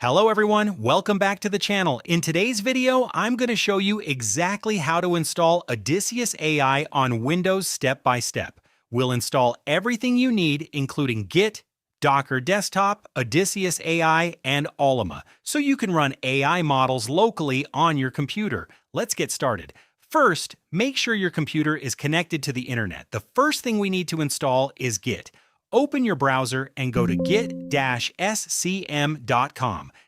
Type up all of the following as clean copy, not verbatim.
Hello everyone, welcome back to the channel. In today's video, I'm going to show you exactly how to install Odysseus AI on Windows step by step. We'll install everything you need, including Git, Docker Desktop, Odysseus AI, and Ollama, so you can run AI models locally on your computer. Let's get started. First, make sure your computer is connected to the internet. The first thing we need to install is Git. Open your browser and go to git-scm.com.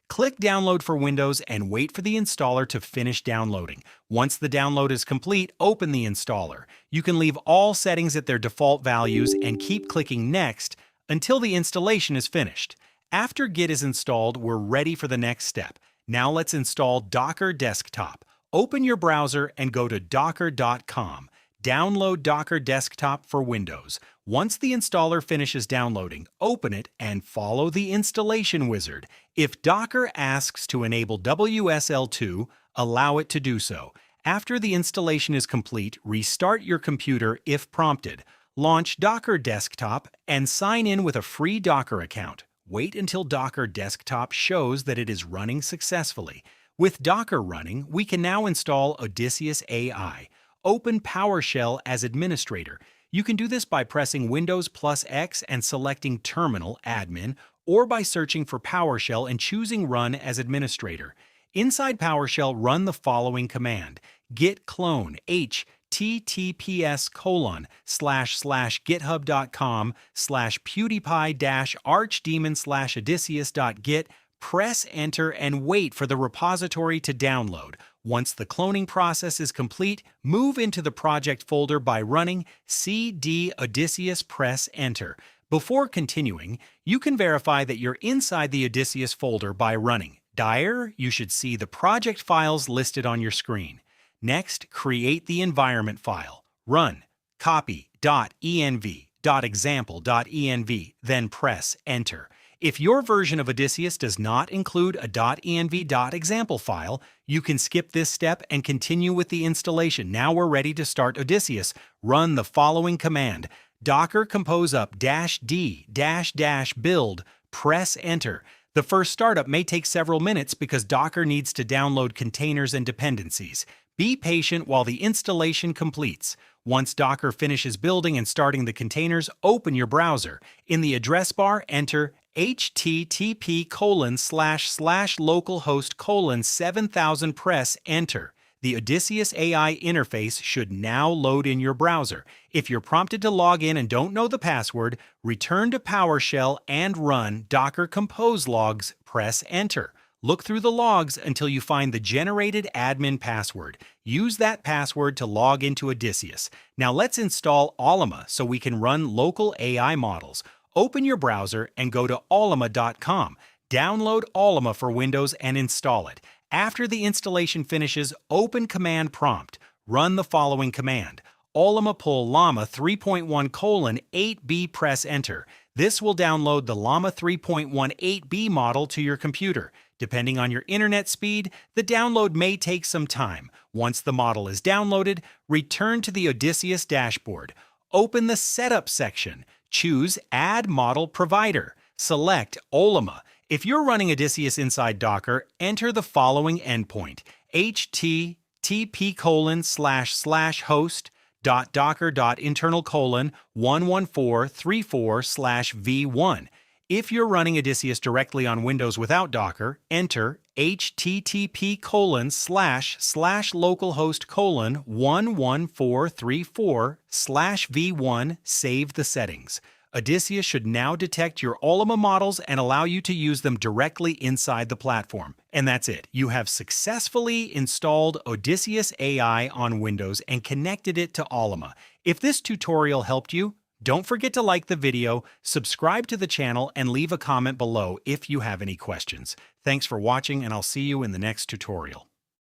Click Download for Windows and wait for the installer to finish downloading. Once the download is complete, open the installer. You can leave all settings at their default values and keep clicking Next until the installation is finished. After Git is installed, we're ready for the next step. Now let's install Docker Desktop. Open your browser and go to docker.com. Download Docker Desktop for Windows. Once the installer finishes downloading, open it and follow the installation wizard. If Docker asks to enable WSL2, allow it to do so. After the installation is complete, restart your computer if prompted. Launch Docker Desktop and sign in with a free Docker account. Wait until Docker Desktop shows that it is running successfully. With Docker running, we can now install Odysseus AI. Open PowerShell as administrator. You can do this by pressing Windows plus X and selecting Terminal Admin, or by searching for PowerShell and choosing Run as administrator. Inside PowerShell, run the following command: git clone https://github.com/pewdiepie-archdemon/odysseus.git. Press Enter and wait for the repository to download. Once the cloning process is complete, move into the project folder by running cd Odysseus. Press Enter. Before continuing, you can verify that you're inside the Odysseus folder by running dir. You should see the project files listed on your screen. Next, create the environment file. Run copy.env.example.env, then press Enter. If your version of Odysseus does not include a .env.example file, you can skip this step and continue with the installation. Now we're ready to start Odysseus. Run the following command: docker compose up -d --build. Press Enter. The first startup may take several minutes because Docker needs to download containers and dependencies. Be patient while the installation completes. Once Docker finishes building and starting the containers, open your browser. In the address bar, enter http://localhost:7000. Press Enter. The Odysseus AI interface should now load in your browser. If you're prompted to log in and don't know the password, return to PowerShell and run Docker compose logs. Press Enter. Look through the logs until you find the generated admin password. Use that password to log into Odysseus. Now let's install Ollama so we can run local AI models. Open your browser and go to ollama.com. Download Ollama for Windows and install it. After the installation finishes, open Command Prompt. Run the following command: Ollama pull llama 3.1:8b. Press Enter. This will download the llama 3.18b model to your computer. Depending on your internet speed, the download may take some time. Once the model is downloaded, return to the Odysseus dashboard. Open the Setup section. Choose Add Model Provider. Select Ollama. If you're running Odysseus inside Docker, enter the following endpoint: http://host.docker.internal:11434/v1. If you're running Odysseus directly on Windows without Docker, enter http://localhost:11434/v1. Save the settings. Odysseus should now detect your Ollama models and allow you to use them directly inside the platform. And that's it. You have successfully installed Odysseus AI on Windows and connected it to Ollama. If this tutorial helped you, don't forget to like the video, subscribe to the channel, and leave a comment below if you have any questions. Thanks for watching, and I'll see you in the next tutorial.